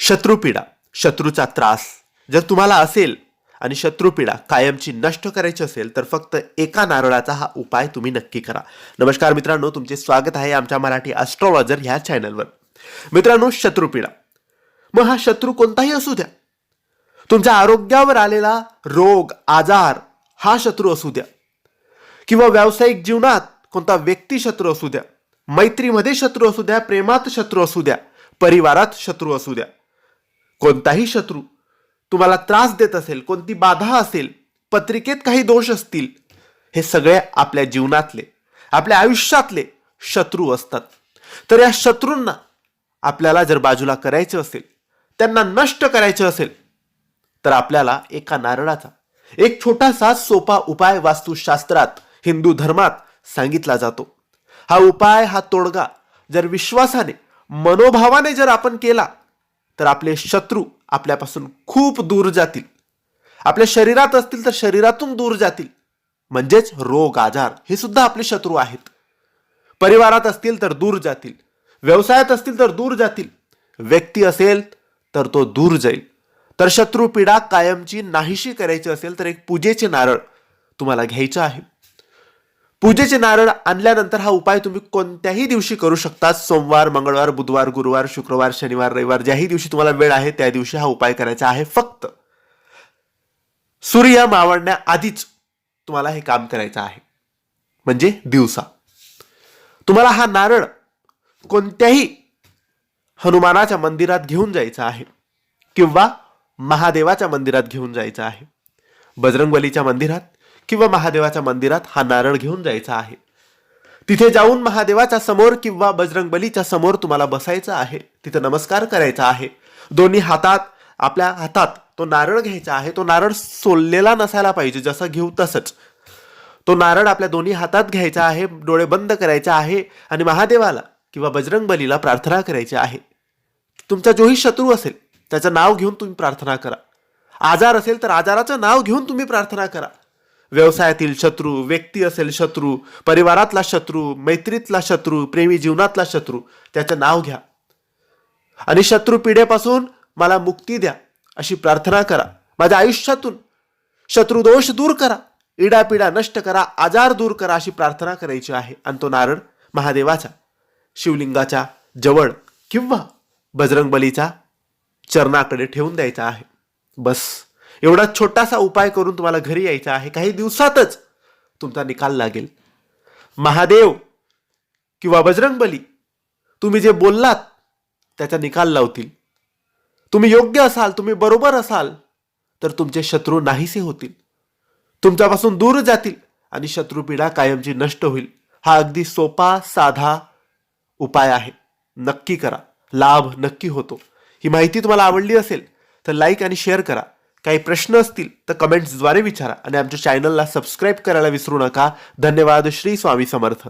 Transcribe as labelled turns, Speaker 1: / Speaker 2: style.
Speaker 1: शत्रुपीडा, शत्रूचा त्रास जर तुम्हाला असेल आणि शत्रुपीडा कायमची नष्ट करायची असेल तर फक्त एका नारळाचा हा उपाय तुम्ही नक्की करा. नमस्कार मित्रांनो, तुमचे स्वागत आहे आमच्या मराठी ॲस्ट्रॉलॉजर ह्या चॅनलवर. मित्रांनो, शत्रुपीडा मग हा शत्रू कोणताही असू द्या, तुमच्या आरोग्यावर आलेला रोग आजार हा शत्रू असू द्या, किंवा व्यावसायिक जीवनात कोणता व्यक्ती शत्रू असू द्या, मैत्रीमध्ये शत्रू असू द्या, प्रेमात शत्रू असू द्या, परिवारात शत्रू असू द्या, कोणताही शत्रू तुम्हाला त्रास देत असेल, कोणती बाधा असेल, पत्रिकेत काही दोष असतील, हे सगळे आपल्या जीवनातले आपल्या आयुष्यातले शत्रू असतात. तर या शत्रूंना आपल्याला जर बाजूला करायचं असेल, त्यांना नष्ट करायचं असेल, तर आपल्याला एका नारळाचा एक छोटासा सोपा उपाय वास्तुशास्त्रात हिंदू धर्मात सांगितला जातो. हा उपाय, हा तोडगा जर विश्वासाने मनोभावाने जर आपण केला तर आपले शत्रू आपल्यापासून खूप दूर जातील. आपल्या शरीरात असतील तर शरीरातून दूर जातील, म्हणजेच रोग आजार हे सुद्धा आपले शत्रू आहेत. परिवारात असतील तर दूर जातील, व्यवसायात असतील तर दूर जातील, व्यक्ती असेल तर तो दूर जाईल. तर शत्रुपीडा कायमची नाहीशी करायची असेल तर एक पूजेचे नारळ तुम्हाला घ्यायचं आहे. पूजेचे नारळ आणल्यानंतर हा उपाय तुम्ही कोणत्याही दिवशी करू शकता. सोमवार, मंगळवार, बुधवार, गुरुवार, शुक्रवार, शनिवार, रविवार, ज्याही दिवशी तुम्हाला वेळ आहे त्या दिवशी हा उपाय करायचा आहे. फक्त सूर्य मावळण्याआधीच तुम्हाला हे काम करायचं आहे, म्हणजे दिवसा. तुम्हाला हा नारळ कोणत्याही हनुमानाच्या मंदिरात घेऊन जायचा आहे, किंवा महादेवाच्या मंदिरात घेऊन जायचा आहे. बजरंगबलीच्या मंदिरात किंवा महादेवाच्या मंदिरात हा नारळ घेऊन जायचा आहे. तिथे जाऊन महादेवाच्या समोर किंवा बजरंगबलीच्या समोर तुम्हाला बसायचं आहे. तिथे नमस्कार करायचा आहे. दोन्ही हातात, आपल्या हातात तो नारळ घ्यायचा आहे. तो नारळ सोललेला नसायला पाहिजे, जसं घेऊ तसंच. तो नारळ आपल्या दोन्ही हातात घ्यायचा आहे, डोळे बंद करायचे आहे आणि महादेवाला किंवा बजरंगबलीला प्रार्थना करायची आहे. तुमचा जोही शत्रू असेल त्याचं नाव घेऊन तुम्ही प्रार्थना करा. आजार असेल तर आजाराचं नाव घेऊन तुम्ही प्रार्थना करा. व्यवसायातील शत्रू, व्यक्ती असेल शत्रू, परिवारातला शत्रू, मैत्रीतला शत्रू, प्रेमी जीवनातला शत्रू, त्याचं नाव घ्या आणि शत्रुपीडेपासून मला मुक्ती द्या अशी प्रार्थना करा. माझ्या आयुष्यातून शत्रुदोष दूर करा, इडापिडा नष्ट करा, आजार दूर करा अशी प्रार्थना करायची आहे. आणि तो नारळ महादेवाच्या शिवलिंगाच्या जवळ किंवा बजरंगबलीच्या चरणाकडे ठेवून द्यायचा आहे. बस एवढा छोटासा उपाय करून तुम्हाला घरी यायचं आहे. काही दिवसातच तुमचा निकाल लागेल. महादेव किंवा बजरंगबली तुम्ही जे बोललात त्याचा निकाल लावतील. तुम्ही योग्य असाल, तुम्ही बरोबर असाल तर तुमचे शत्रू नाहीसे होतील, तुमच्यापासून दूर जातील आणि शत्रुपीडा कायमची नष्ट होईल. हा अगदी सोपा साधा उपाय आहे. नक्की करा, लाभ नक्की होतो. ही माहिती तुम्हाला आवडली असेल तर लाईक आणि शेअर करा. काही प्रश्न असतील तर कमेंट्सद्वारे विचारा आणि आमच्या चॅनलला सबस्क्राईब करायला विसरू नका. धन्यवाद. श्री स्वामी समर्थ.